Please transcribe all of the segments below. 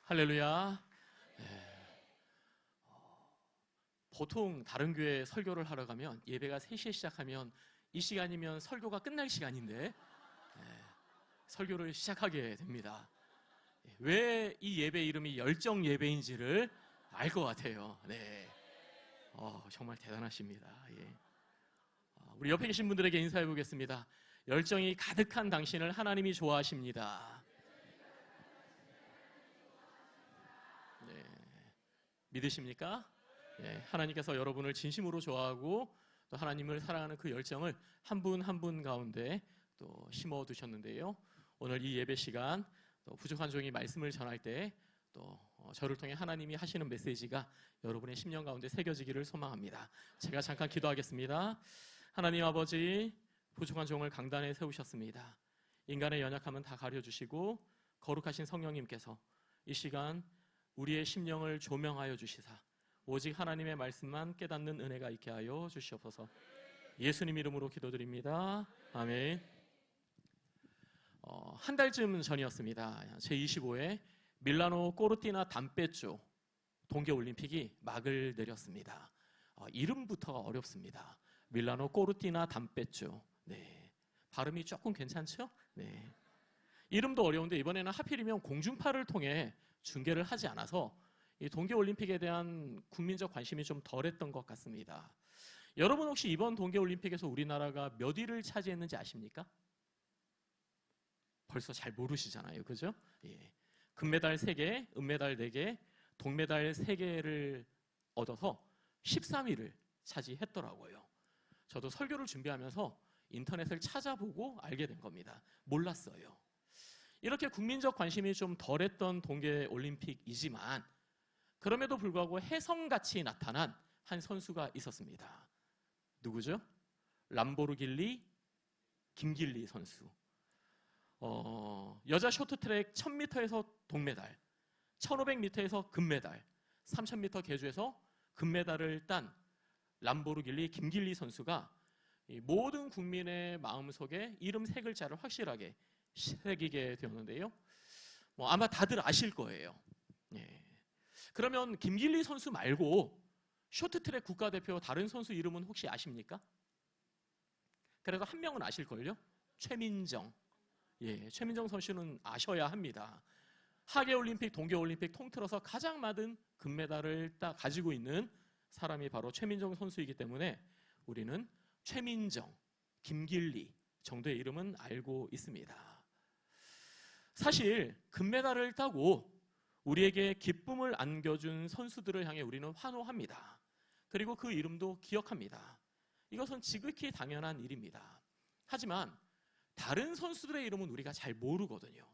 할렐루야. 보통 다른 교회 설교를 하러 가면 예배가 3시에 시작하면 이 시간이면 설교가 끝날 시간인데 설교를 시작하게 됩니다. 왜 이 예배 이름이 열정 예배인지를 알 것 같아요. 네, 정말 대단하십니다. 예. 우리 옆에 계신 분들에게 인사해 보겠습니다. 열정이 가득한 당신을 하나님이 좋아하십니다. 네, 믿으십니까? 네, 하나님께서 여러분을 진심으로 좋아하고 또 하나님을 사랑하는 그 열정을 한 분 한 분 가운데 또 심어 두셨는데요. 오늘 이 예배 시간 또 부족한 종이 말씀을 전할 때 또 저를 통해 하나님이 하시는 메시지가 여러분의 심령 가운데 새겨지기를 소망합니다. 제가 잠깐 기도하겠습니다. 하나님 아버지, 부족한 종을 강단에 세우셨습니다. 인간의 연약함은 다 가려주시고 거룩하신 성령님께서 이 시간 우리의 심령을 조명하여 주시사 오직 하나님의 말씀만 깨닫는 은혜가 있게 하여 주시옵소서. 예수님 이름으로 기도드립니다. 아멘. 한 달쯤 전이었습니다. 제25회 밀라노 꼬르티나 담페쪼 동계올림픽이 막을 내렸습니다. 이름부터가 어렵습니다. 밀라노 꼬르티나 담페쪼. 네, 발음이 조금 괜찮죠? 네. 이름도 어려운데 이번에는 하필이면 공중파를 통해 중계를 하지 않아서 이 동계올림픽에 대한 국민적 관심이 좀 덜했던 것 같습니다. 여러분 혹시 이번 동계올림픽에서 우리나라가 몇 위를 차지했는지 아십니까? 벌써 잘 모르시잖아요. 그죠? 예. 금메달 3개, 은메달 4개, 동메달 3개를 얻어서 13위를 차지했더라고요. 저도 설교를 준비하면서 인터넷을 찾아보고 알게 된 겁니다. 몰랐어요. 이렇게 국민적 관심이 좀 덜했던 동계올림픽이지만 그럼에도 불구하고 혜성같이 나타난 한 선수가 있었습니다. 누구죠? 람보르길리 김길리 선수. 여자 쇼트트랙 1000m에서 동메달, 1500m에서 금메달, 3000m 계주에서 금메달을 딴 람보르길리 김길리 선수가 모든 국민의 마음속에 이름 3글자를 확실하게 새기게 되었는데요. 아마 다들 아실 거예요. 예. 그러면 김길리 선수 말고 쇼트트랙 국가대표 다른 선수 이름은 혹시 아십니까? 그래도 한 명은 아실걸요? 최민정. 예, 최민정 선수는 아셔야 합니다. 하계올림픽, 동계올림픽 통틀어서 가장 많은 금메달을 가지고 있는 사람이 바로 최민정 선수이기 때문에 우리는 최민정, 김길리 정도의 이름은 알고 있습니다. 사실 금메달을 따고 우리에게 기쁨을 안겨준 선수들을 향해 우리는 환호합니다. 그리고 그 이름도 기억합니다. 이것은 지극히 당연한 일입니다. 하지만 다른 선수들의 이름은 우리가 잘 모르거든요.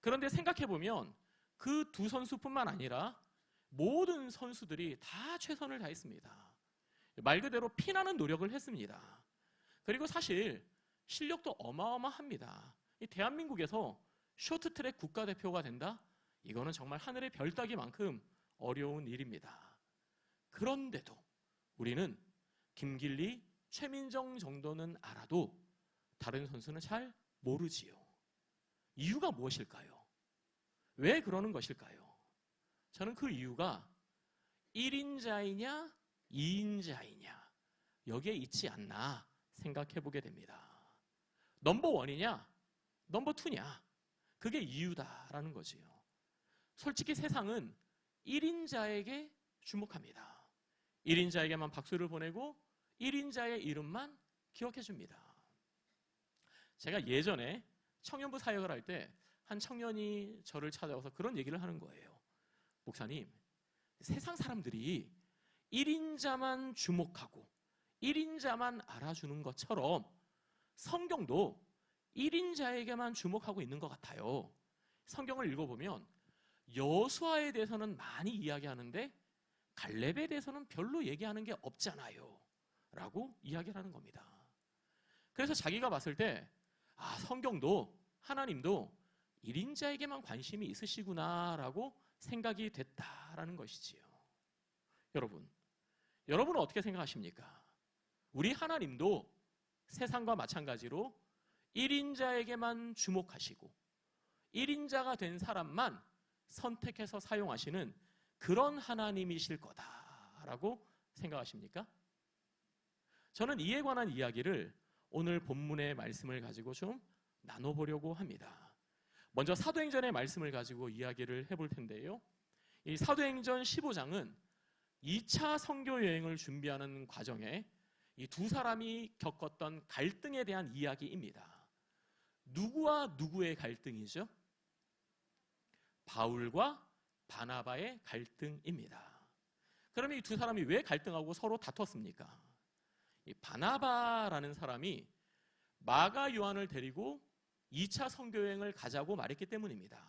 그런데 생각해보면 그 두 선수뿐만 아니라 모든 선수들이 다 최선을 다했습니다. 말 그대로 피나는 노력을 했습니다. 그리고 사실 실력도 어마어마합니다. 이 대한민국에서 쇼트트랙 국가대표가 된다? 이거는 정말 하늘의 별 따기만큼 어려운 일입니다. 그런데도 우리는 김길리, 최민정 정도는 알아도 다른 선수는 잘 모르지요. 이유가 무엇일까요? 왜 그러는 것일까요? 저는 그 이유가 1인자이냐 2인자이냐 여기에 있지 않나 생각해 보게 됩니다. 넘버 1이냐 넘버 2냐 그게 이유다라는 거지요. 솔직히 세상은 1인자에게 주목합니다. 1인자에게만 박수를 보내고 1인자의 이름만 기억해 줍니다. 제가 예전에 청년부 사역을 할 때 한 청년이 저를 찾아와서 그런 얘기를 하는 거예요. 목사님, 세상 사람들이 1인자만 주목하고 1인자만 알아주는 것처럼 성경도 1인자에게만 주목하고 있는 것 같아요. 성경을 읽어보면 여호수아에 대해서는 많이 이야기하는데 갈렙에 대해서는 별로 얘기하는 게 없잖아요 라고 이야기를 하는 겁니다. 그래서 자기가 봤을 때 성경도 하나님도 1인자에게만 관심이 있으시구나 라고 생각이 됐다라는 것이지요. 여러분은 어떻게 생각하십니까? 우리 하나님도 세상과 마찬가지로 1인자에게만 주목하시고 1인자가 된 사람만 선택해서 사용하시는 그런 하나님이실 거다라고 생각하십니까? 저는 이에 관한 이야기를 오늘 본문의 말씀을 가지고 좀 나눠보려고 합니다. 먼저 사도행전의 말씀을 가지고 이야기를 해볼 텐데요. 이 사도행전 15장은 2차 선교 여행을 준비하는 과정에 이 두 사람이 겪었던 갈등에 대한 이야기입니다. 누구와 누구의 갈등이죠? 바울과 바나바의 갈등입니다. 그러면 이 두 사람이 왜 갈등하고 서로 다퉜습니까? 이 바나바라는 사람이 마가 요한을 데리고 2차 선교여행을 가자고 말했기 때문입니다.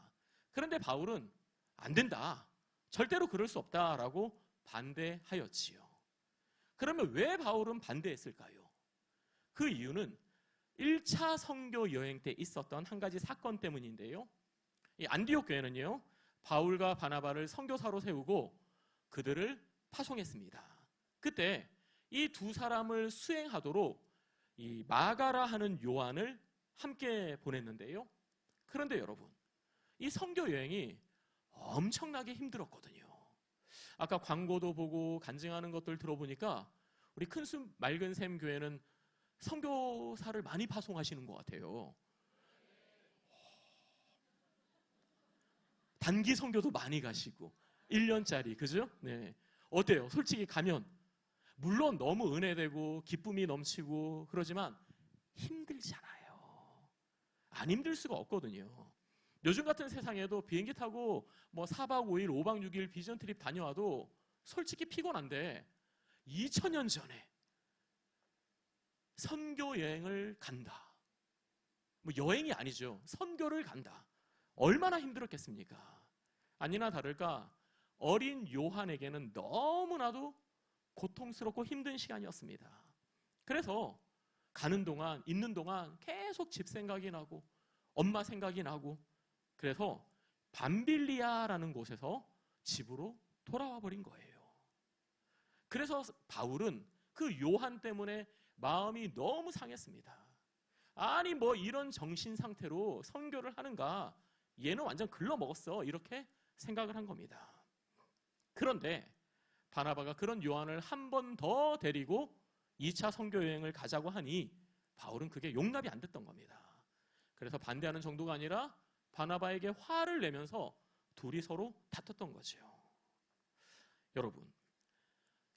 그런데 바울은 안 된다, 절대로 그럴 수 없다라고 반대하였지요. 그러면 왜 바울은 반대했을까요? 그 이유는 1차 선교 여행 때 있었던 한 가지 사건 때문인데요. 이 안디옥 교회는요, 바울과 바나바를 선교사로 세우고 그들을 파송했습니다. 그때 이 두 사람을 수행하도록 이 마가라 하는 요한을 함께 보냈는데요. 그런데 여러분, 이 선교 여행이 엄청나게 힘들었거든요. 아까 광고도 보고 간증하는 것들 들어보니까 우리 큰숲 맑은샘 교회는 선교사를 많이 파송하시는 것 같아요. 단기 선교도 많이 가시고 1년짜리, 그죠? 네. 어때요? 솔직히 가면 물론 너무 은혜되고 기쁨이 넘치고 그러지만 힘들잖아요. 안 힘들 수가 없거든요. 요즘 같은 세상에도 비행기 타고 뭐 4박 5일, 5박 6일 비전 트립 다녀와도 솔직히 피곤한데 2000년 전에 선교 여행을 간다. 뭐 여행이 아니죠. 선교를 간다. 얼마나 힘들었겠습니까? 아니나 다를까 어린 요한에게는 너무나도 고통스럽고 힘든 시간이었습니다. 그래서 가는 동안, 있는 동안 계속 집 생각이 나고 엄마 생각이 나고, 그래서 밤빌리아라는 곳에서 집으로 돌아와 버린 거예요. 그래서 바울은 그 요한 때문에 마음이 너무 상했습니다. 아니 뭐 이런 정신 상태로 선교를 하는가, 얘는 완전 글러먹었어, 이렇게 생각을 한 겁니다. 그런데 바나바가 그런 요한을 한 번 더 데리고 2차 선교 여행을 가자고 하니 바울은 그게 용납이 안 됐던 겁니다. 그래서 반대하는 정도가 아니라 바나바에게 화를 내면서 둘이 서로 다퉜던 거죠.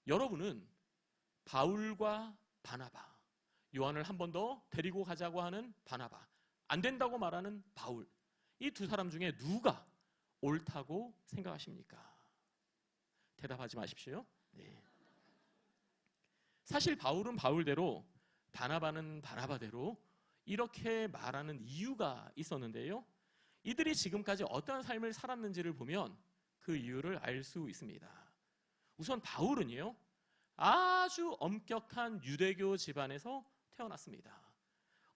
여러분은 바울과 바나바, 요한을 한 번 더 데리고 가자고 하는 바나바, 안 된다고 말하는 바울, 이 두 사람 중에 누가 옳다고 생각하십니까? 대답하지 마십시오. 네. 사실 바울은 바울대로, 바나바는 바나바대로 이렇게 말하는 이유가 있었는데요. 이들이 지금까지 어떤 삶을 살았는지를 보면 그 이유를 알 수 있습니다. 우선 바울은요, 아주 엄격한 유대교 집안에서 태어났습니다.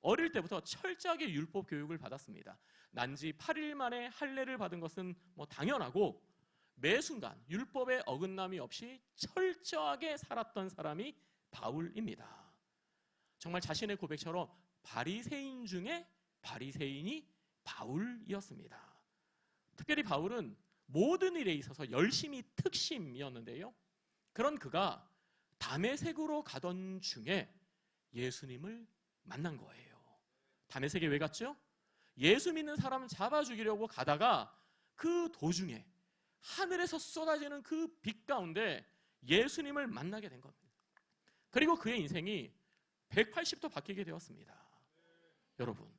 어릴 때부터 철저하게 율법 교육을 받았습니다. 난지 8일 만에 할례를 받은 것은 뭐 당연하고, 매 순간 율법의 어긋남이 없이 철저하게 살았던 사람이 바울입니다. 정말 자신의 고백처럼 바리새인 중에 바리새인이 바울이었습니다. 특별히 바울은 모든 일에 있어서 열심히 특심이었는데요. 그런 그가 다메섹으로 가던 중에 예수님을 만난 거예요. 다메섹에 왜 갔죠? 예수 믿는 사람 잡아 죽이려고 가다가 그 도중에 하늘에서 쏟아지는 그 빛 가운데 예수님을 만나게 된 겁니다. 그리고 그의 인생이 180도 바뀌게 되었습니다. 여러분,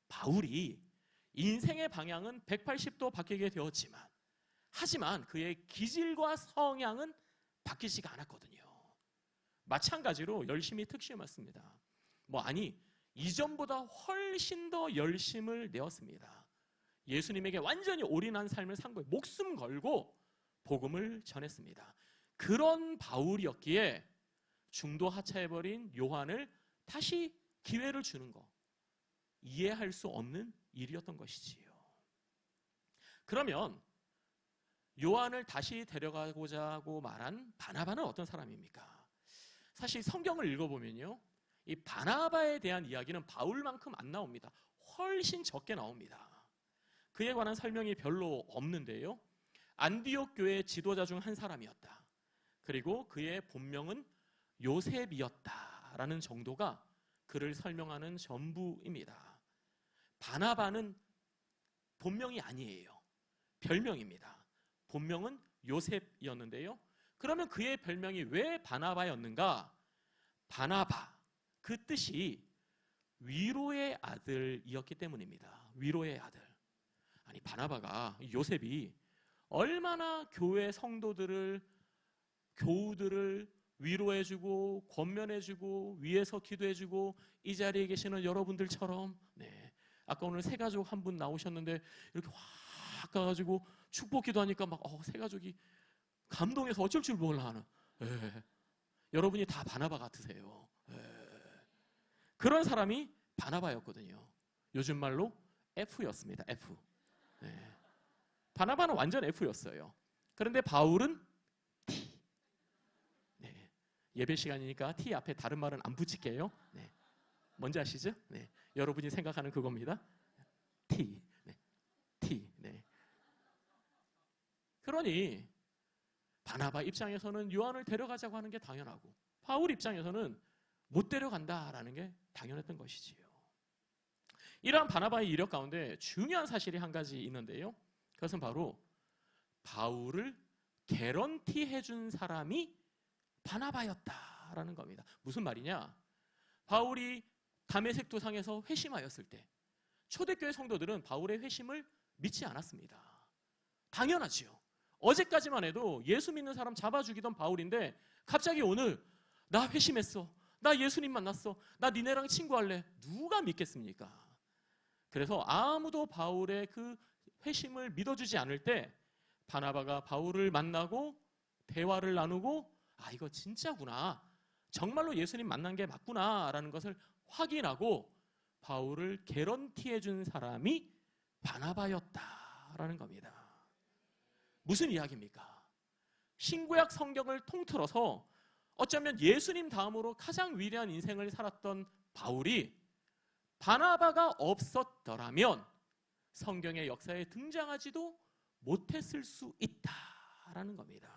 바울이 인생의 방향은 180도 바뀌게 되었지만, 하지만 그의 기질과 성향은 바뀌지가 않았거든요. 마찬가지로 열심히 특심했습니다. 이전보다 훨씬 더 열심을 내었습니다. 예수님에게 완전히 올인한 삶을 산 거예요. 목숨 걸고 복음을 전했습니다. 그런 바울이었기에 중도 하차해버린 요한을 다시 기회를 주는 거, 이해할 수 없는 일이었던 것이지요. 그러면 요한을 다시 데려가고자 하고 말한 바나바는 어떤 사람입니까? 사실 성경을 읽어보면요, 이 바나바에 대한 이야기는 바울만큼 안 나옵니다. 훨씬 적게 나옵니다. 그에 관한 설명이 별로 없는데요, 안디옥 교회의 지도자 중 한 사람이었다. 그리고 그의 본명은 요셉이었다라는 정도가 그를 설명하는 전부입니다. 바나바는 본명이 아니에요. 별명입니다. 본명은 요셉이었는데요. 그러면 그의 별명이 왜 바나바였는가? 바나바, 그 뜻이 위로의 아들이었기 때문입니다. 위로의 아들. 아니, 바나바가, 요셉이 얼마나 교회 성도들을, 교우들을 위로해주고 권면해주고 위에서 기도해주고, 이 자리에 계시는 여러분들처럼, 아까 오늘 새 가족 한 분 나오셨는데 이렇게 확 가가지고 축복 기도하니까 막 새 가족이 감동해서 어쩔 줄 몰라 하는, 여러분이 다 바나바 같으세요. 그런 사람이 바나바였거든요. 요즘 말로 F였습니다. F. 바나바는 완전 F였어요. 그런데 바울은 T. 예배 시간이니까 T 앞에 다른 말은 안 붙일게요. 뭔지 아시죠? 여러분이 생각하는 그겁니다. T. T. 그러니 바나바 입장에서는 요한을 데려가자고 하는 게 당연하고, 바울 입장에서는 못 데려간다라는 게 당연했던 것이지요. 이러한 바나바의 이력 가운데 중요한 사실이 한 가지 있는데요, 그것은 바로 바울을 개런티 해준 사람이 바나바였다라는 겁니다. 무슨 말이냐? 바울이 다메섹 도상에서 회심하였을 때 초대교회 성도들은 바울의 회심을 믿지 않았습니다. 당연하지요. 어제까지만 해도 예수 믿는 사람 잡아 죽이던 바울인데 갑자기 오늘 나 회심했어, 나 예수님 만났어, 나 니네랑 친구할래, 누가 믿겠습니까? 그래서 아무도 바울의 그 회심을 믿어주지 않을 때 바나바가 바울을 만나고 대화를 나누고, 이거 진짜구나, 정말로 예수님 만난 게 맞구나 라는 것을 확인하고 바울을 개런티해 준 사람이 바나바였다라는 겁니다. 무슨 이야기입니까? 신구약 성경을 통틀어서 어쩌면 예수님 다음으로 가장 위대한 인생을 살았던 바울이 바나바가 없었더라면 성경의 역사에 등장하지도 못했을 수 있다라는 겁니다.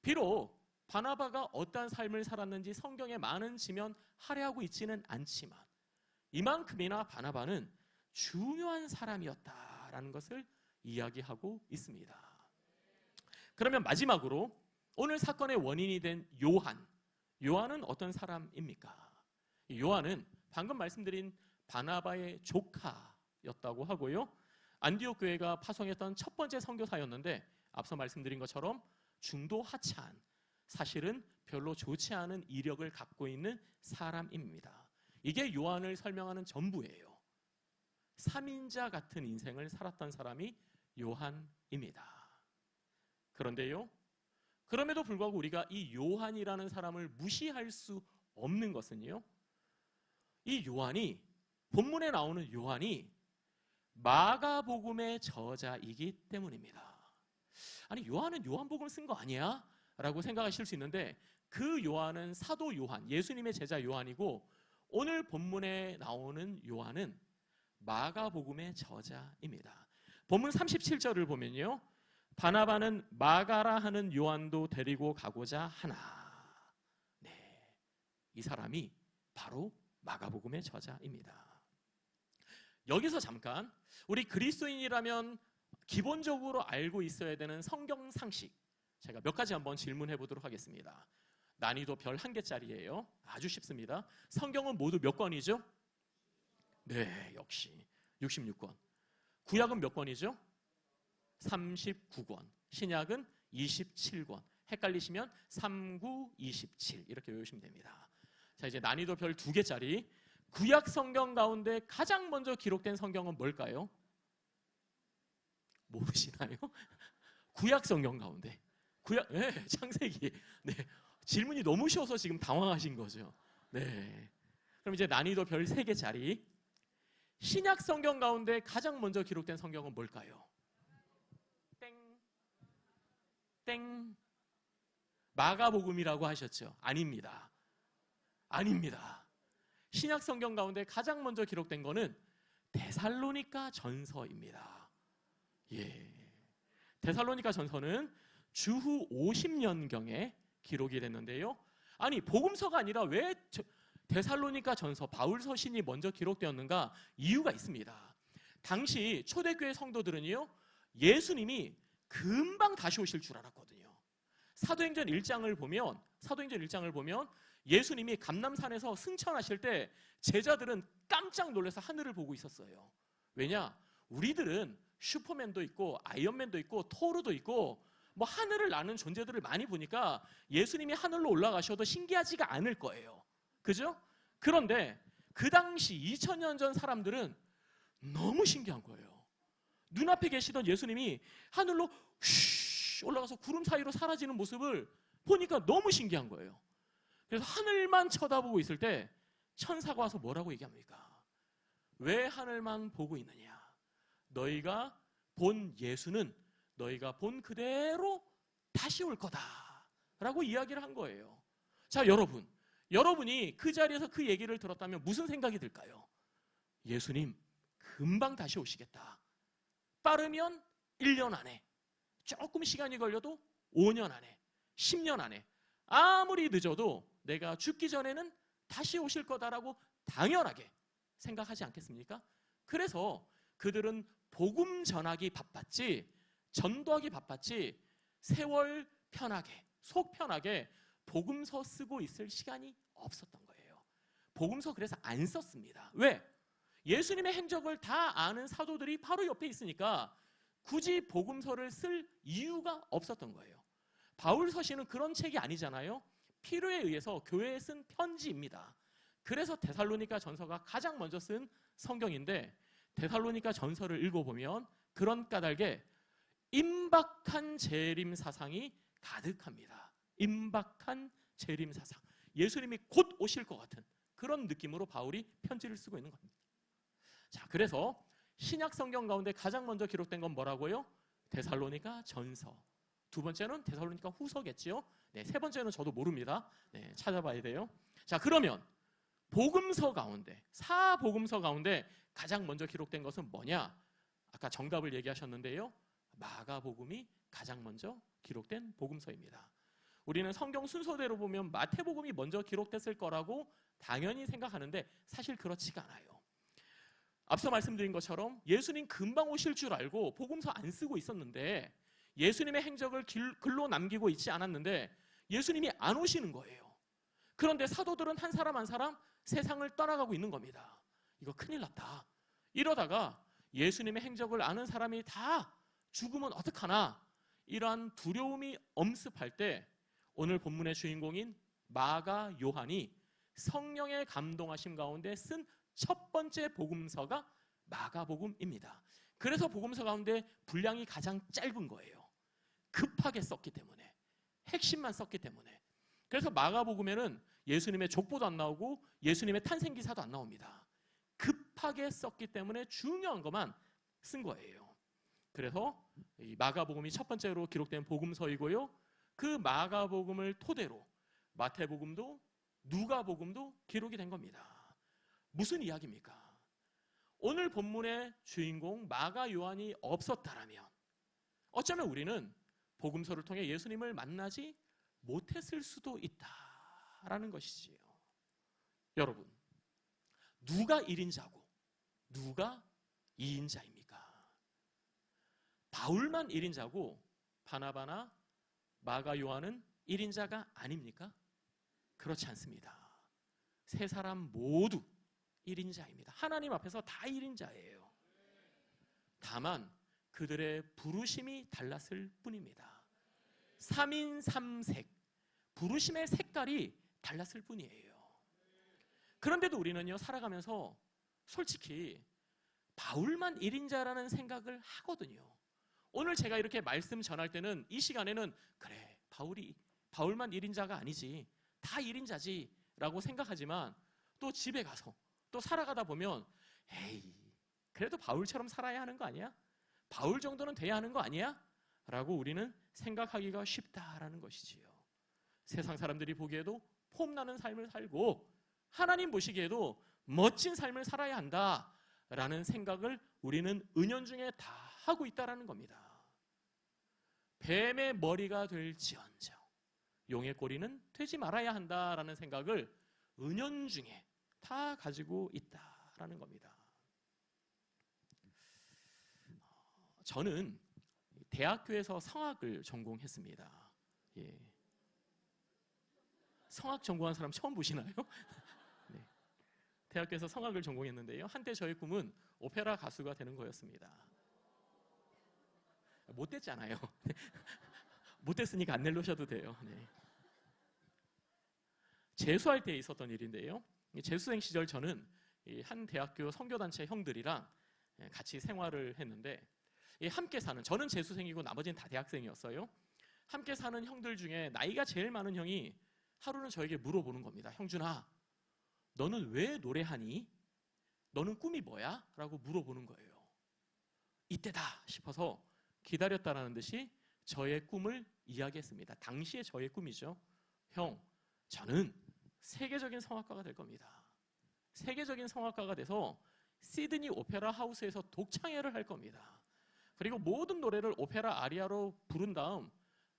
비록 바나바가 어떠한 삶을 살았는지 성경에 많은 지면 할애하고 있지는 않지만 이만큼이나 바나바는 중요한 사람이었다라는 것을 이야기하고 있습니다. 그러면 마지막으로 오늘 사건의 원인이 된 요한은 어떤 사람입니까? 요한은 방금 말씀드린 바나바의 조카였다고 하고요, 안디옥 교회가 파송했던 첫 번째 선교사였는데 앞서 말씀드린 것처럼 중도 하찮은, 사실은 별로 좋지 않은 이력을 갖고 있는 사람입니다. 이게 요한을 설명하는 전부예요. 3인자 같은 인생을 살았던 사람이 요한입니다. 그런데요, 그럼에도 불구하고 우리가 이 요한이라는 사람을 무시할 수 없는 것은요, 이 요한이, 본문에 나오는 요한이 마가복음의 저자이기 때문입니다. 아니, 요한은 요한복음을 쓴 거 아니야? 라고 생각하실 수 있는데, 그 요한은 사도 요한, 예수님의 제자 요한이고, 오늘 본문에 나오는 요한은 마가복음의 저자입니다. 본문 37절을 보면요, 바나바는 마가라 하는 요한도 데리고 가고자 하나. 이 사람이 바로 마가복음의 저자입니다. 여기서 잠깐, 우리 그리스도인이라면 기본적으로 알고 있어야 되는 성경 상식, 제가 몇 가지 한번 질문해 보도록 하겠습니다. 난이도 별 1개짜리예요. 아주 쉽습니다. 성경은 모두 몇 권이죠? 역시 66권. 구약은 몇 권이죠? 39권. 신약은 27권. 헷갈리시면 39, 27 이렇게 외우시면 됩니다. 자, 이제 난이도 별 2개짜리. 구약 성경 가운데 가장 먼저 기록된 성경은 뭘까요? 모르시나요? 구약 성경 가운데. 창세기. 질문이 너무 쉬워서 지금 당황하신 거죠. 그럼 이제 난이도 별 3개짜리. 신약 성경 가운데 가장 먼저 기록된 성경은 뭘까요? 땡. 땡. 마가복음이라고 하셨죠? 아닙니다. 아닙니다. 신약 성경 가운데 가장 먼저 기록된 거는 데살로니가 전서입니다. 예. 데살로니가 전서는 주후 50년경에 기록이 됐는데요. 아니, 복음서가 아니라 왜 데살로니가 전서, 바울 서신이 먼저 기록되었는가? 이유가 있습니다. 당시 초대교회 성도들은요, 예수님이 금방 다시 오실 줄 알았거든요. 사도행전 1장을 보면 예수님이 감람산에서 승천하실 때 제자들은 깜짝 놀라서 하늘을 보고 있었어요. 왜냐? 우리들은 슈퍼맨도 있고 아이언맨도 있고 토르도 있고 뭐 하늘을 나는 존재들을 많이 보니까 예수님이 하늘로 올라가셔도 신기하지가 않을 거예요. 그죠? 그런데 그 당시 2000년 전 사람들은 너무 신기한 거예요. 눈앞에 계시던 예수님이 하늘로 휘 올라가서 구름 사이로 사라지는 모습을 보니까 너무 신기한 거예요. 그래서 하늘만 쳐다보고 있을 때 천사가 와서 뭐라고 얘기합니까? 왜 하늘만 보고 있느냐? 너희가 본 예수는 너희가 본 그대로 다시 올 거다 라고 이야기를 한 거예요. 자, 여러분이 그 자리에서 그 얘기를 들었다면 무슨 생각이 들까요? 예수님 금방 다시 오시겠다. 빠르면 1년 안에, 조금 시간이 걸려도 5년 안에, 10년 안에, 아무리 늦어도 내가 죽기 전에는 다시 오실 거다라고 당연하게 생각하지 않겠습니까? 그래서 그들은 복음 전하기 바빴지, 전도하기 바빴지, 세월 편하게, 속 편하게 복음서 쓰고 있을 시간이 없었던 거예요. 복음서 그래서 안 썼습니다. 왜? 예수님의 행적을 다 아는 사도들이 바로 옆에 있으니까 굳이 복음서를 쓸 이유가 없었던 거예요. 바울 서신은 그런 책이 아니잖아요. 필요에 의해서 교회에 쓴 편지입니다. 그래서 데살로니가 전서가 가장 먼저 쓴 성경인데, 데살로니가 전서를 읽어보면 그런 까닭에 임박한 재림 사상이 가득합니다. 임박한 재림 사상. 예수님이 곧 오실 것 같은 그런 느낌으로 바울이 편지를 쓰고 있는 겁니다. 자, 그래서 신약 성경 가운데 가장 먼저 기록된 건 뭐라고요? 데살로니가 전서. 두 번째는 데살로니가 후서겠지요. 네, 세 번째는 저도 모릅니다. 네, 찾아봐야 돼요. 자, 그러면 복음서 가운데, 사복음서 가운데 가장 먼저 기록된 것은 뭐냐? 아까 정답을 얘기하셨는데요. 마가복음이 가장 먼저 기록된 복음서입니다. 우리는 성경 순서대로 보면 마태복음이 먼저 기록됐을 거라고 당연히 생각하는데 사실 그렇지가 않아요. 앞서 말씀드린 것처럼 예수님 금방 오실 줄 알고 복음서 안 쓰고 있었는데, 예수님의 행적을 글로 남기고 있지 않았는데 예수님이 안 오시는 거예요. 그런데 사도들은 한 사람 한 사람 세상을 떠나가고 있는 겁니다. 이거 큰일 났다. 이러다가 예수님의 행적을 아는 사람이 다 죽으면 어떡하나, 이러한 두려움이 엄습할 때 오늘 본문의 주인공인 마가 요한이 성령의 감동하심 가운데 쓴 첫 번째 복음서가 마가복음입니다. 그래서 복음서 가운데 분량이 가장 짧은 거예요. 급하게 썼기 때문에, 핵심만 썼기 때문에. 그래서 마가복음에는 예수님의 족보도 안 나오고 예수님의 탄생 기사도 안 나옵니다. 급하게 썼기 때문에 중요한 것만 쓴 거예요. 그래서 이 마가복음이 첫 번째로 기록된 복음서이고요. 그 마가복음을 토대로 마태복음도 누가복음도 기록이 된 겁니다. 무슨 이야기입니까? 오늘 본문의 주인공 마가 요한이 없었다라면 어쩌면 우리는 복음서를 통해 예수님을 만나지 못했을 수도 있다라는 것이지요. 여러분, 누가 1인자고 누가 2인자입니까? 바울만 1인자고 바나바나 마가 요한은 1인자가 아닙니까? 그렇지 않습니다. 세 사람 모두 1인자입니다. 하나님 앞에서 다 1인자예요. 다만 그들의 부르심이 달랐을 뿐입니다. 3인 3색, 부르심의 색깔이 달랐을 뿐이에요. 그런데도 우리는요, 살아가면서 솔직히 바울만 1인자라는 생각을 하거든요. 오늘 제가 이렇게 말씀 전할 때는 이 시간에는 그래, 바울만 1인자가 아니지, 다 1인자지 라고 생각하지만 또 집에 가서 또 살아가다 보면 에이, 그래도 바울처럼 살아야 하는 거 아니야? 바울 정도는 돼야 하는 거 아니야? 라고 우리는 생각하기가 쉽다라는 것이지요. 세상 사람들이 보기에도 폼나는 삶을 살고 하나님 보시기에도 멋진 삶을 살아야 한다라는 생각을 우리는 은연중에 다 하고 있다라는 겁니다. 뱀의 머리가 될지언정 용의 꼬리는 되지 말아야 한다라는 생각을 은연중에 다 가지고 있다라는 겁니다. 저는 대학교에서 성악을 전공했습니다. 예. 성악 전공한 사람 처음 보시나요? 네. 대학교에서 성악을 전공했는데요. 한때 저의 꿈은 오페라 가수가 되는 거였습니다. 못됐잖아요. 못됐으니까 안 내려오셔도 돼요. 네. 재수할 때 있었던 일인데요. 재수생 시절 저는 한 대학교 선교단체 형들이랑 같이 생활을 했는데 함께 사는, 저는 재수생이고 나머지는 다 대학생이었어요. 함께 사는 형들 중에 나이가 제일 많은 형이 하루는 저에게 물어보는 겁니다. 형준아, 너는 왜 노래하니? 너는 꿈이 뭐야? 라고 물어보는 거예요. 이때다 싶어서 기다렸다라는 듯이 저의 꿈을 이야기했습니다. 당시에 저의 꿈이죠. 형, 저는 세계적인 성악가가 될 겁니다. 세계적인 성악가가 돼서 시드니 오페라 하우스에서 독창회를 할 겁니다. 그리고 모든 노래를 오페라 아리아로 부른 다음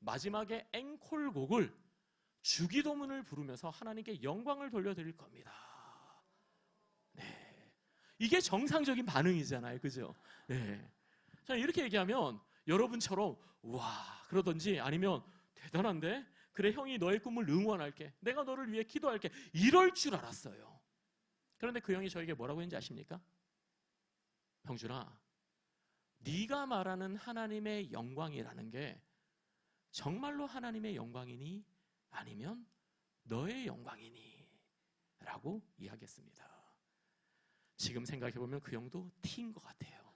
마지막에 앵콜곡을 주기도문을 부르면서 하나님께 영광을 돌려드릴 겁니다. 네, 이게 정상적인 반응이잖아요, 그죠? 네, 자, 이렇게 얘기하면 여러분처럼 와 그러든지 아니면 대단한데? 그래, 형이 너의 꿈을 응원할게, 내가 너를 위해 기도할게, 이럴 줄 알았어요. 그런데 그 형이 저에게 뭐라고 했는지 아십니까? 형준아, 네가 말하는 하나님의 영광이라는 게 정말로 하나님의 영광이니 아니면 너의 영광이니? 라고 이야기했습니다. 지금 생각해보면 그 형도 T인 것 같아요.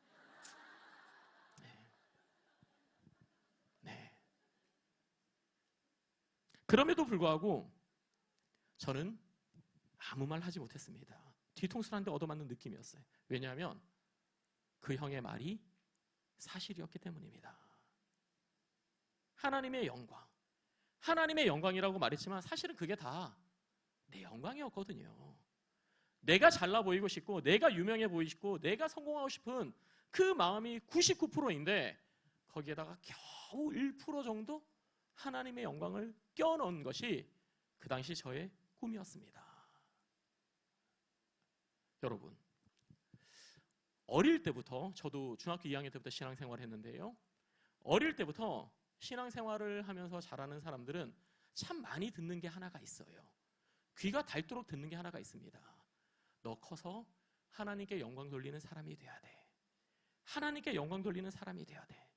네. 네. 그럼에도 불구하고 저는 아무 말 하지 못했습니다. 뒤통수를 한 대 얻어맞는 느낌이었어요. 왜냐하면 그 형의 말이 사실이었기 때문입니다. 하나님의 영광, 하나님의 영광이라고 말했지만 사실은 그게 다 내 영광이었거든요. 내가 잘나 보이고 싶고 내가 유명해 보이고 내가 성공하고 싶은 그 마음이 99%인데 거기에다가 겨우 1% 정도 하나님의 영광을 껴넣은 것이 그 당시 저의 꿈이었습니다. 여러분, 어릴 때부터, 저도 중학교 2학년 때부터 신앙생활을 했는데요. 어릴 때부터 신앙생활을 하면서 자라는 사람들은 참 많이 듣는 게 하나가 있어요. 귀가 닳도록 듣는 게 하나가 있습니다. 너 커서 하나님께 영광 돌리는 사람이 돼야 돼. 하나님께 영광 돌리는 사람이 돼야 돼.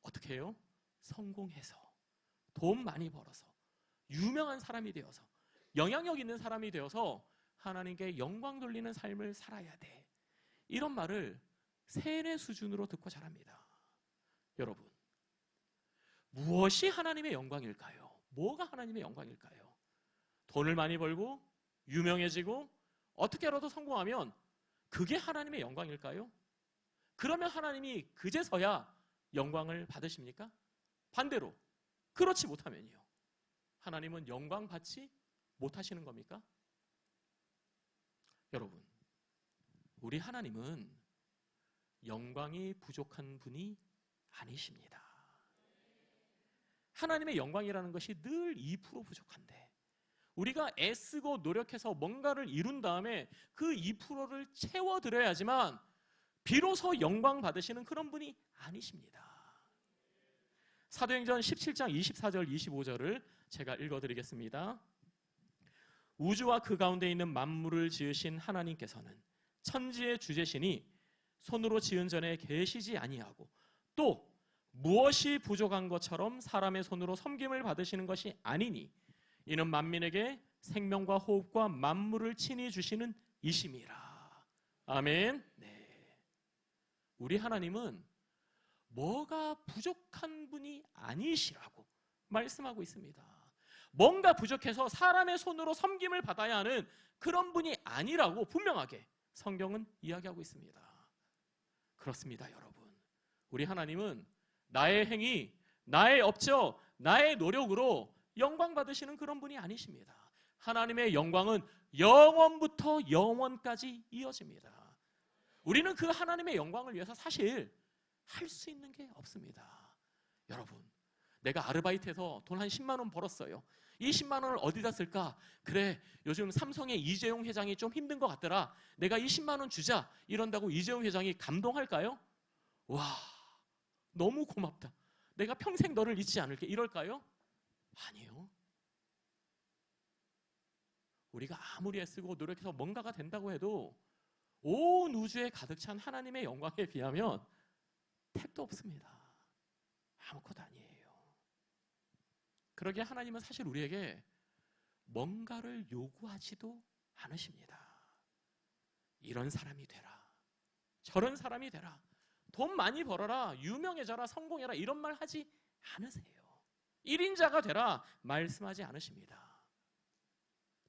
어떻게 해요? 성공해서, 돈 많이 벌어서, 유명한 사람이 되어서, 영향력 있는 사람이 되어서 하나님께 영광 돌리는 삶을 살아야 돼. 이런 말을 세뇌 수준으로 듣고 자랍니다. 여러분, 무엇이 하나님의 영광일까요? 뭐가 하나님의 영광일까요? 돈을 많이 벌고 유명해지고 어떻게라도 성공하면 그게 하나님의 영광일까요? 그러면 하나님이 그제서야 영광을 받으십니까? 반대로 그렇지 못하면요, 하나님은 영광 받지 못하시는 겁니까? 여러분, 우리 하나님은 영광이 부족한 분이 아니십니다. 하나님의 영광이라는 것이 늘 2% 부족한데 우리가 애쓰고 노력해서 뭔가를 이룬 다음에 그 2%를 채워드려야지만 비로소 영광 받으시는 그런 분이 아니십니다. 사도행전 17장 24절 25절을 제가 읽어드리겠습니다. 우주와 그 가운데 있는 만물을 지으신 하나님께서는 천지의 주제시니 손으로 지은 전에 계시지 아니하고 또 무엇이 부족한 것처럼 사람의 손으로 섬김을 받으시는 것이 아니니 이는 만민에게 생명과 호흡과 만물을 친히 주시는 이심이라. 아멘. 네. 우리 하나님은 뭐가 부족한 분이 아니시라고 말씀하고 있습니다. 뭔가 부족해서 사람의 손으로 섬김을 받아야 하는 그런 분이 아니라고 분명하게 성경은 이야기하고 있습니다. 그렇습니다, 여러분. 우리 하나님은 나의 행위, 나의 업적, 나의 노력으로 영광 받으시는 그런 분이 아니십니다. 하나님의 영광은 영원부터 영원까지 이어집니다. 우리는 그 하나님의 영광을 위해서 사실 할 수 있는 게 없습니다. 여러분, 내가 아르바이트해서 돈 한 10만 원 벌었어요. 이 10만 원을 어디다 쓸까? 그래, 요즘 삼성의 이재용 회장이 좀 힘든 것 같더라. 내가 이 10만 원 주자. 이런다고 이재용 회장이 감동할까요? 와, 너무 고맙다. 내가 평생 너를 잊지 않을게. 이럴까요? 아니요. 우리가 아무리 애쓰고 노력해서 뭔가가 된다고 해도 온 우주에 가득 찬 하나님의 영광에 비하면 택도 없습니다. 아무것도 아니에요. 그러기에 하나님은 사실 우리에게 뭔가를 요구하지도 않으십니다. 이런 사람이 되라, 저런 사람이 되라, 돈 많이 벌어라, 유명해져라, 성공해라, 이런 말 하지 않으세요. 1인자가 되라 말씀하지 않으십니다.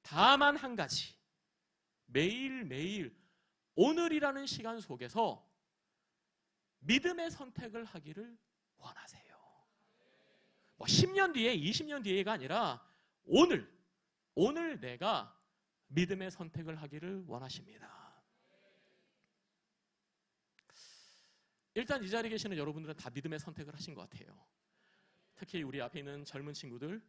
다만 한 가지, 매일매일 오늘이라는 시간 속에서 믿음의 선택을 하기를 원하세요. 뭐 10년 뒤에, 20년 뒤에가 아니라 오늘 내가 믿음의 선택을 하기를 원하십니다. 일단 이 자리에 계시는 여러분들은 다 믿음의 선택을 하신 것 같아요. 특히 우리 앞에 있는 젊은 친구들,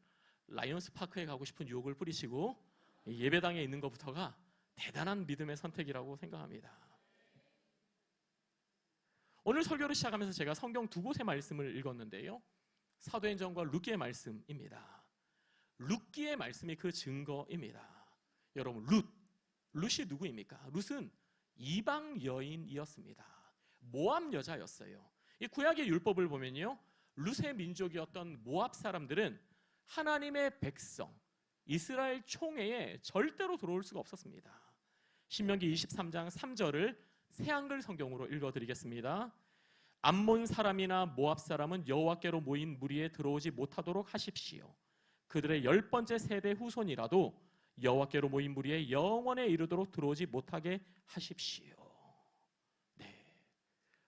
라이온스 파크에 가고 싶은 유혹을 뿌리시고 예배당에 있는 것부터가 대단한 믿음의 선택이라고 생각합니다. 오늘 설교를 시작하면서 제가 성경 두 곳의 말씀을 읽었는데요, 사도행전과 룻기의 말씀입니다. 룻기의 말씀이 그 증거입니다. 여러분, 룻이 누구입니까? 룻은 이방 여인이었습니다. 모압 여자였어요. 이 구약의 율법을 보면요, 룻의 민족이었던 모압 사람들은 하나님의 백성 이스라엘 총회에 절대로 들어올 수가 없었습니다. 신명기 23장 3절을 새한글 성경으로 읽어드리겠습니다. 암몬 사람이나 모압 사람은 여호와께로 모인 무리에 들어오지 못하도록 하십시오. 그들의 10번째 세대 후손이라도 여호와께로 모인 무리에 영원에 이르도록 들어오지 못하게 하십시오. 네.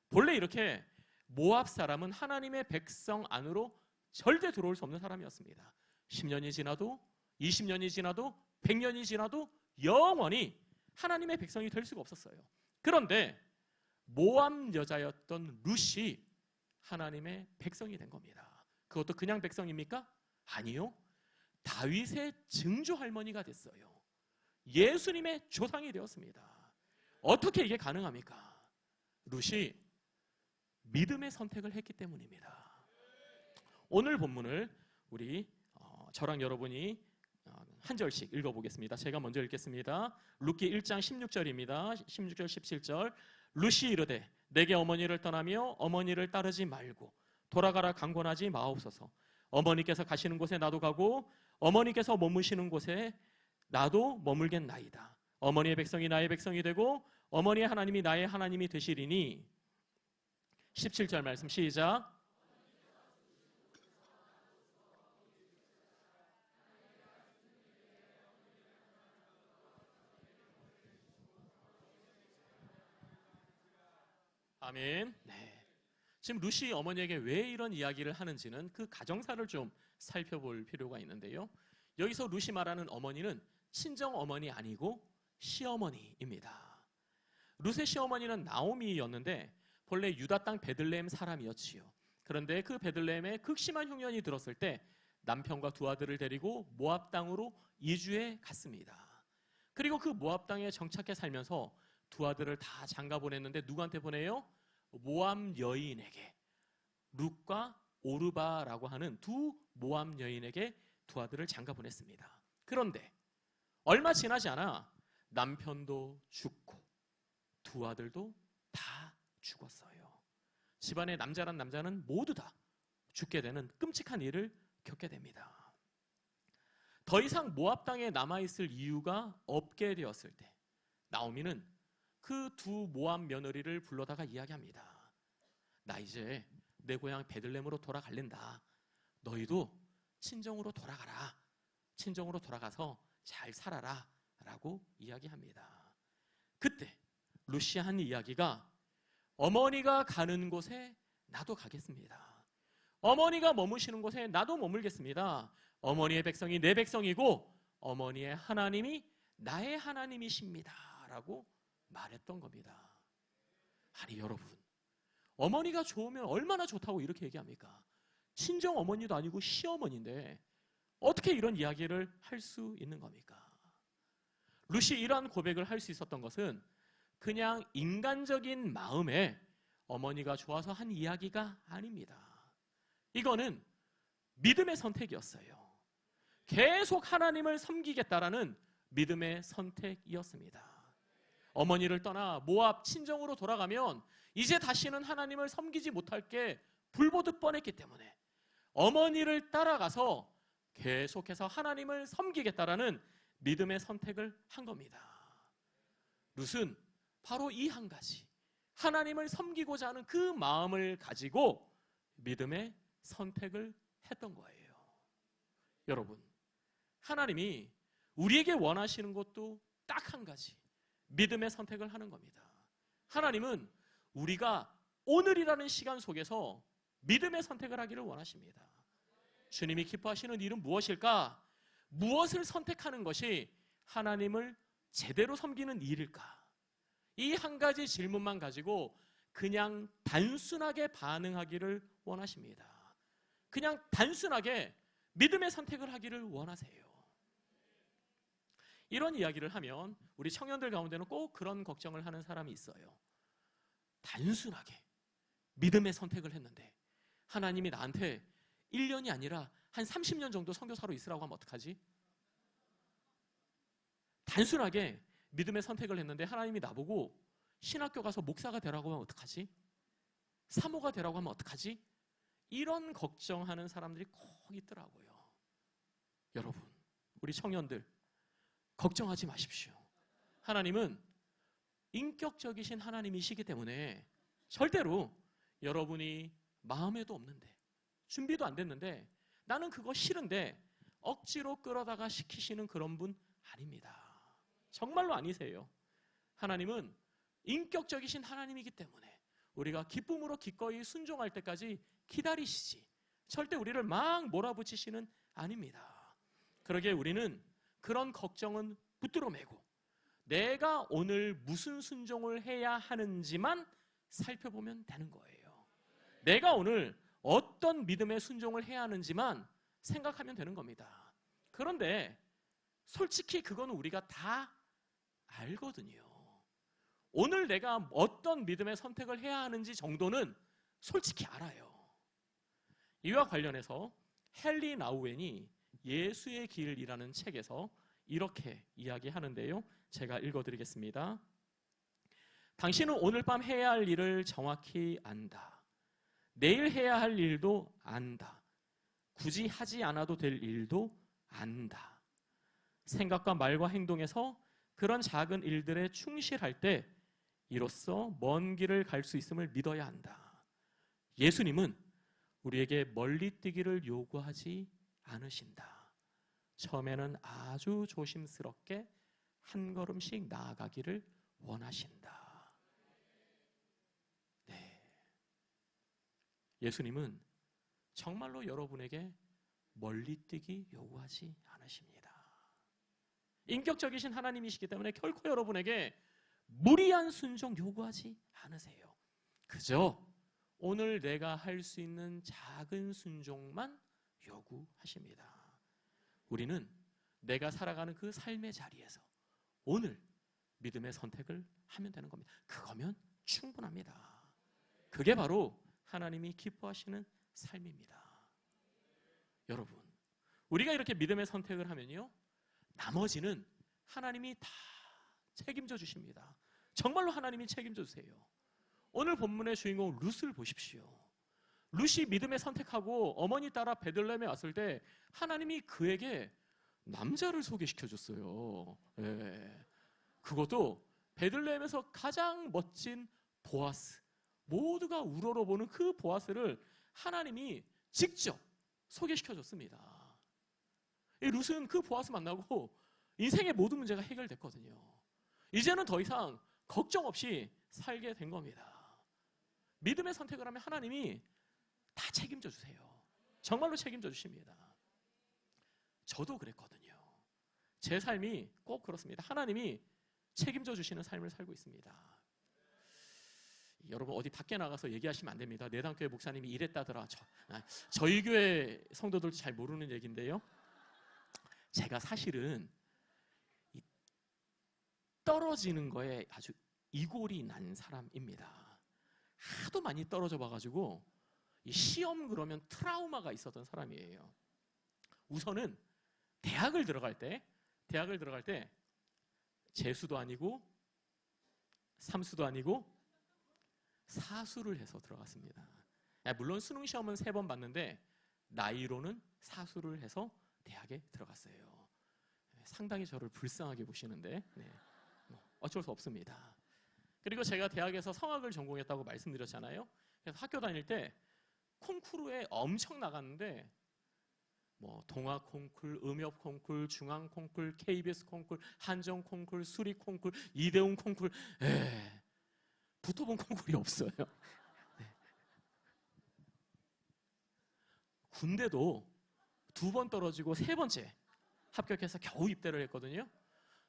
본래 이렇게 모압 사람은 하나님의 백성 안으로 절대 들어올 수 없는 사람이었습니다. 10년이 지나도 20년이 지나도 100년이 지나도 영원히 하나님의 백성이 될 수가 없었어요. 그런데 모압 여자였던 룻이 하나님의 백성이 된 겁니다. 그것도 그냥 백성입니까? 아니요. 다윗의 증조 할머니가 됐어요. 예수님의 조상이 되었습니다. 어떻게 이게 가능합니까? 룻이 믿음의 선택을 했기 때문입니다. 오늘 본문을 우리 저랑 여러분이 한 절씩 읽어보겠습니다. 제가 먼저 읽겠습니다. 룻기 1장 16절입니다. 16절 17절. 룻이 이르되 내게 어머니를 떠나며 어머니를 따르지 말고 돌아가라 강권하지 마옵소서. 어머니께서 가시는 곳에 나도 가고 어머니께서 머무시는 곳에 나도 머물겠나이다. 어머니의 백성이 나의 백성이 되고 어머니의 하나님이 나의 하나님이 되시리니. 17절 말씀 시작. 아멘. 네. 지금 룻이 어머니에게 왜 이런 이야기를 하는지는 그 가정사를 좀 살펴볼 필요가 있는데요. 여기서 룻이 말하는 어머니는 친정 어머니 아니고 시어머니입니다. 룻의 시어머니는 나오미였는데 본래 유다 땅 베들레헴 사람이었지요. 그런데 그 베들레헴에 극심한 흉년이 들었을 때 남편과 두 아들을 데리고 모압 땅으로 이주해 갔습니다. 그리고 그 모압 땅에 정착해 살면서 두 아들을 다 장가 보냈는데 누구한테 보내요? 모압 여인에게, 룻과 오르바라고 하는 두 모압 여인에게 두 아들을 장가 보냈습니다. 그런데 얼마 지나지 않아 남편도 죽고 두 아들도 다 죽었어요. 집안의 남자란 남자는 모두 다 죽게 되는 끔찍한 일을 겪게 됩니다. 더 이상 모압 땅에 남아있을 이유가 없게 되었을 때 나오미는 그 두 모압 며느리를 불러다가 이야기합니다. 나 이제 내 고향 베들레헴으로 돌아갈랜다. 너희도 친정으로 돌아가라. 친정으로 돌아가서 잘 살아라 라고 이야기합니다. 그때 룻이 한 이야기가 어머니가 가는 곳에 나도 가겠습니다. 어머니가 머무시는 곳에 나도 머물겠습니다. 어머니의 백성이 내 백성이고 어머니의 하나님이 나의 하나님이십니다 라고 말했던 겁니다. 아니 여러분, 어머니가 좋으면 얼마나 좋다고 이렇게 얘기합니까? 친정 어머니도 아니고 시어머니인데 어떻게 이런 이야기를 할 수 있는 겁니까? 룻이 이러한 고백을 할 수 있었던 것은 그냥 인간적인 마음에 어머니가 좋아서 한 이야기가 아닙니다. 이거는 믿음의 선택이었어요. 계속 하나님을 섬기겠다라는 믿음의 선택이었습니다. 어머니를 떠나 모압 친정으로 돌아가면 이제 다시는 하나님을 섬기지 못할 게 불보듯 뻔했기 때문에 어머니를 따라가서 계속해서 하나님을 섬기겠다라는 믿음의 선택을 한 겁니다. 룻은 바로 이 한 가지, 하나님을 섬기고자 하는 그 마음을 가지고 믿음의 선택을 했던 거예요. 여러분, 하나님이 우리에게 원하시는 것도 딱 한 가지, 믿음의 선택을 하는 겁니다. 하나님은 우리가 오늘이라는 시간 속에서 믿음의 선택을 하기를 원하십니다. 주님이 기뻐하시는 일은 무엇일까? 무엇을 선택하는 것이 하나님을 제대로 섬기는 일일까? 이 한 가지 질문만 가지고 그냥 단순하게 반응하기를 원하십니다. 그냥 단순하게 믿음의 선택을 하기를 원하세요. 이런 이야기를 하면 우리 청년들 가운데는 꼭 그런 걱정을 하는 사람이 있어요. 단순하게 믿음의 선택을 했는데 하나님이 나한테 1년이 아니라 한 30년 정도 선교사로 있으라고 하면 어떡하지? 단순하게 믿음의 선택을 했는데 하나님이 나보고 신학교 가서 목사가 되라고 하면 어떡하지? 사모가 되라고 하면 어떡하지? 이런 걱정하는 사람들이 꼭 있더라고요. 여러분, 우리 청년들 걱정하지 마십시오. 하나님은 인격적이신 하나님이시기 때문에 절대로 여러분이 마음에도 없는데 준비도 안 됐는데 나는 그거 싫은데 억지로 끌어다가 시키시는 그런 분 아닙니다. 정말로 아니세요. 하나님은 인격적이신 하나님이기 때문에 우리가 기쁨으로 기꺼이 순종할 때까지 기다리시지 절대 우리를 막 몰아붙이시는 아닙니다. 그러기에 우리는 그런 걱정은 붙들어 매고 내가 오늘 무슨 순종을 해야 하는지만 살펴보면 되는 거예요. 내가 오늘 어떤 믿음의 순종을 해야 하는지만 생각하면 되는 겁니다. 그런데 솔직히 그건 우리가 다 알거든요. 오늘 내가 어떤 믿음의 선택을 해야 하는지 정도는 솔직히 알아요. 이와 관련해서 헨리 나우엔이 예수의 길이라는 책에서 이렇게 이야기하는데요. 제가 읽어드리겠습니다. 당신은 오늘 밤 해야 할 일을 정확히 안다. 내일 해야 할 일도 안다. 굳이 하지 않아도 될 일도 안다. 생각과 말과 행동에서 그런 작은 일들에 충실할 때 이로써 먼 길을 갈 수 있음을 믿어야 한다. 예수님은 우리에게 멀리 뛰기를 요구하지 않으신다. 처음에는 아주 조심스럽게 한 걸음씩 나아가기를 원하신다. 네. 예수님은 정말로 여러분에게 멀리 뛰기 요구하지 않으십니다. 인격적이신 하나님이시기 때문에 결코 여러분에게 무리한 순종 요구하지 않으세요. 그저 오늘 내가 할 수 있는 작은 순종만 요구하십니다. 우리는 내가 살아가는 그 삶의 자리에서 오늘 믿음의 선택을 하면 되는 겁니다. 그거면 충분합니다. 그게 바로 하나님이 기뻐하시는 삶입니다. 여러분, 우리가 이렇게 믿음의 선택을 하면요, 나머지는 하나님이 다 책임져 주십니다. 정말로 하나님이 책임져 주세요. 오늘 본문의 주인공 룻을 보십시오. 룻이 믿음의 선택하고 어머니 따라 베들레헴에 왔을 때 하나님이 그에게 남자를 소개시켜 줬어요. 예. 그것도 베들레헴에서 가장 멋진 보아스, 모두가 우러러보는 그 보아스를 하나님이 직접 소개시켜 줬습니다. 이 룻은 그 보아스 만나고 인생의 모든 문제가 해결됐거든요. 이제는 더 이상 걱정 없이 살게 된 겁니다. 믿음의 선택을 하면 하나님이 다 책임져 주세요. 정말로 책임져 주십니다. 저도 그랬거든요. 제 삶이 꼭 그렇습니다. 하나님이 책임져 주시는 삶을 살고 있습니다. 여러분 어디 밖에 나가서 얘기하시면 안 됩니다. 내당교회 목사님이 이랬다더라. 저희 교회 성도들도 잘 모르는 얘기인데요. 제가 사실은 이 떨어지는 거에 아주 이골이 난 사람입니다. 하도 많이 떨어져 봐가지고 이 시험 그러면 트라우마가 있었던 사람이에요. 우선은 대학을 들어갈 때 재수도 아니고 삼수도 아니고 사수를 해서 들어갔습니다. 물론 수능 시험은 3번 봤는데 나이로는 사수를 해서 대학에 들어갔어요. 상당히 저를 불쌍하게 보시는데 어쩔 수 없습니다. 그리고 제가 대학에서 성악을 전공했다고 말씀드렸잖아요. 그래서 학교 다닐 때 콩쿠르에 엄청 나갔는데 뭐 동아 콩쿨, 음협 콩쿨, 중앙 콩쿨, KBS 콩쿨, 한정 콩쿨, 수리 콩쿨, 이대훈 콩쿨, 붙어본 콩쿨이 없어요. 군대도 2번 떨어지고 3번째 합격해서 겨우 입대를 했거든요.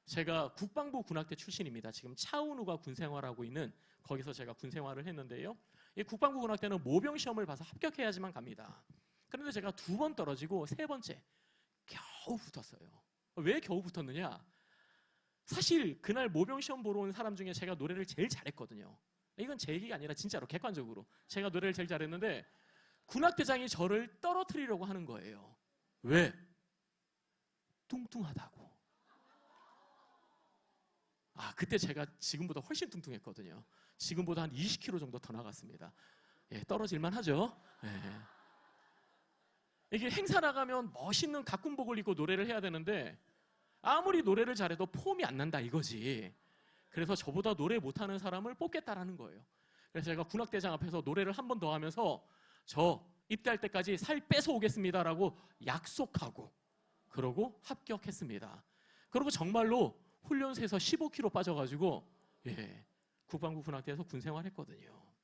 제가 국방부 군악대 출신입니다. 지금 차은우가 군생활하고 있는 거기서 제가 군생활을 했는데요. 이 국방부 군악대는 모병 시험을 봐서 합격해야지만 갑니다. 그런데 제가 2번 떨어지고 3번째 겨우 붙었어요. 왜 겨우 붙었느냐? 사실 그날 모병 시험 보러 온 사람 중에 제가 노래를 제일 잘했거든요. 이건 제 얘기가 아니라 진짜로 객관적으로 제가 노래를 제일 잘했는데 군악대장이 저를 떨어뜨리려고 하는 거예요. 왜? 뚱뚱하다고. 그때 제가 지금보다 훨씬 뚱뚱했거든요. 지금보다 한 20kg 정도 더 나갔습니다. 떨어질만 하죠. 이게 행사 나가면 멋있는 가꾼복을 입고 노래를 해야 되는데 아무리 노래를 잘해도 폼이 안 난다 이거지. 그래서 저보다 노래 못하는 사람을 뽑겠다라는 거예요. 그래서 제가 군악대장 앞에서 노래를 한 번 더 하면서 저 입대할 때까지 살 빼서 오겠습니다라고 약속하고 그러고 합격했습니다. 그리고 정말로 훈련소에서 15kg 빠져가지고 국방부 군악대에서 군생활했거든요.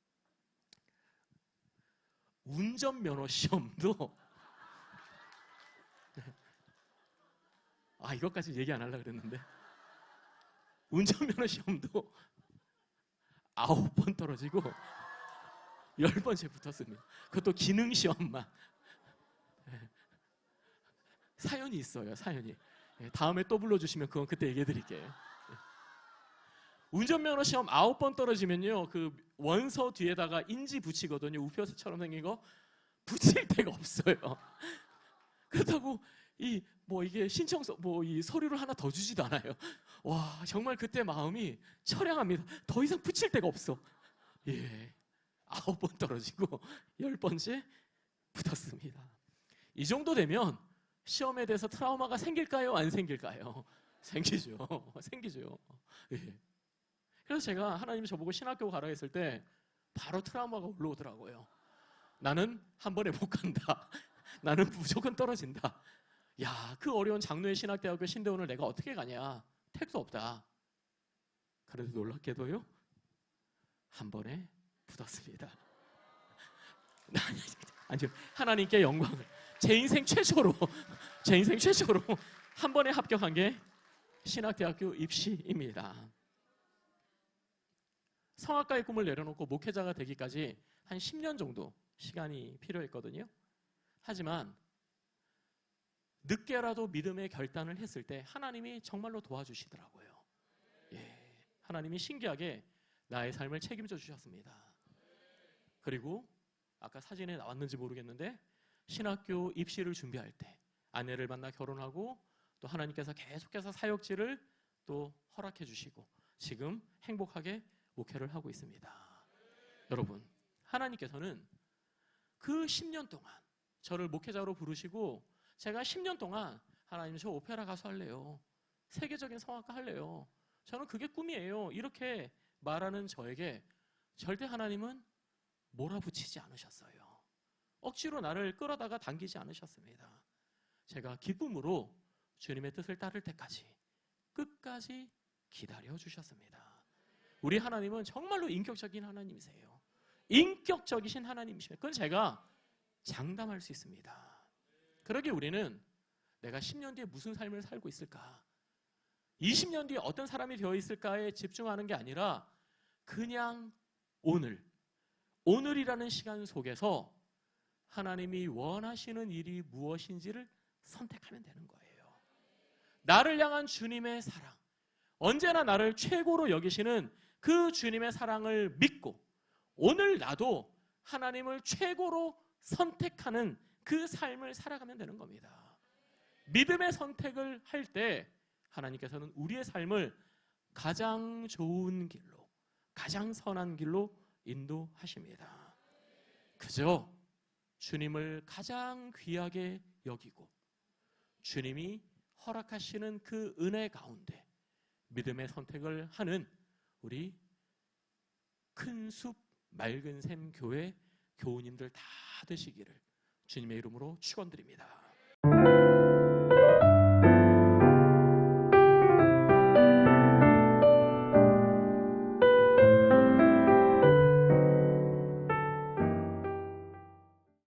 운전면허 시험도 이것까지 얘기 안 하려고 그랬는데 운전면허 시험도 9번 떨어지고 10번째 붙었습니다. 그것도 기능시험만. 사연이 있어요. 사연이. 다음에 또 불러주시면 그건 그때 얘기해 드릴게요. 운전면허 시험 9번 떨어지면요 그 원서 뒤에다가 인지 붙이거든요. 우표처럼 생긴 거 붙일 데가 없어요. 그렇다고 이게 신청서 이 서류를 하나 더 주지도 않아요. 와 정말 그때 마음이 처량합니다. 더 이상 붙일 데가 없어. 9번 떨어지고 10번째 붙었습니다. 이 정도 되면 시험에 대해서 트라우마가 생길까요? 안 생길까요? 생기죠. 생기죠. 그래서 제가 하나님이 저보고 신학교 가라 했을 때 바로 트라우마가 올라오더라고요. 나는 한 번에 못 간다. 나는 무조건 떨어진다. 그 어려운 장로의 신학대학교 신대원을 내가 어떻게 가냐. 택도 없다. 그래도 놀랍게도요. 한 번에 붙었습니다. 아니요. 하나님께 영광을. 제 인생 최초로 한 번에 합격한 게 신학대학교 입시입니다. 성악가의 꿈을 내려놓고 목회자가 되기까지 한 10년 정도 시간이 필요했거든요. 하지만 늦게라도 믿음의 결단을 했을 때 하나님이 정말로 도와주시더라고요. 하나님이 신기하게 나의 삶을 책임져 주셨습니다. 그리고 아까 사진에 나왔는지 모르겠는데 신학교 입시를 준비할 때 아내를 만나 결혼하고 또 하나님께서 계속해서 사역지를 또 허락해 주시고 지금 행복하게 목회를 하고 있습니다. 여러분, 하나님께서는 그 10년 동안 저를 목회자로 부르시고 제가 10년 동안 하나님 저 오페라 가수 할래요. 세계적인 성악가 할래요. 저는 그게 꿈이에요. 이렇게 말하는 저에게 절대 하나님은 몰아붙이지 않으셨어요. 억지로 나를 끌어다가 당기지 않으셨습니다. 제가 기쁨으로 주님의 뜻을 따를 때까지 끝까지 기다려 주셨습니다. 우리 하나님은 정말로 인격적인 하나님이세요. 인격적이신 하나님이십니다. 그건 제가 장담할 수 있습니다. 그러기에 우리는 내가 10년 뒤에 무슨 삶을 살고 있을까? 20년 뒤에 어떤 사람이 되어 있을까에 집중하는 게 아니라 그냥 오늘이라는 시간 속에서 하나님이 원하시는 일이 무엇인지를 선택하면 되는 거예요. 나를 향한 주님의 사랑, 언제나 나를 최고로 여기시는 그 주님의 사랑을 믿고 오늘 나도 하나님을 최고로 선택하는 그 삶을 살아가면 되는 겁니다. 믿음의 선택을 할 때 하나님께서는 우리의 삶을 가장 좋은 길로, 가장 선한 길로 인도하십니다. 그저 주님을 가장 귀하게 여기고 주님이 허락하시는 그 은혜 가운데 믿음의 선택을 하는 우리 큰숲 맑은 샘 교회 교우님들 다 되시기를 주님의 이름으로 축원드립니다.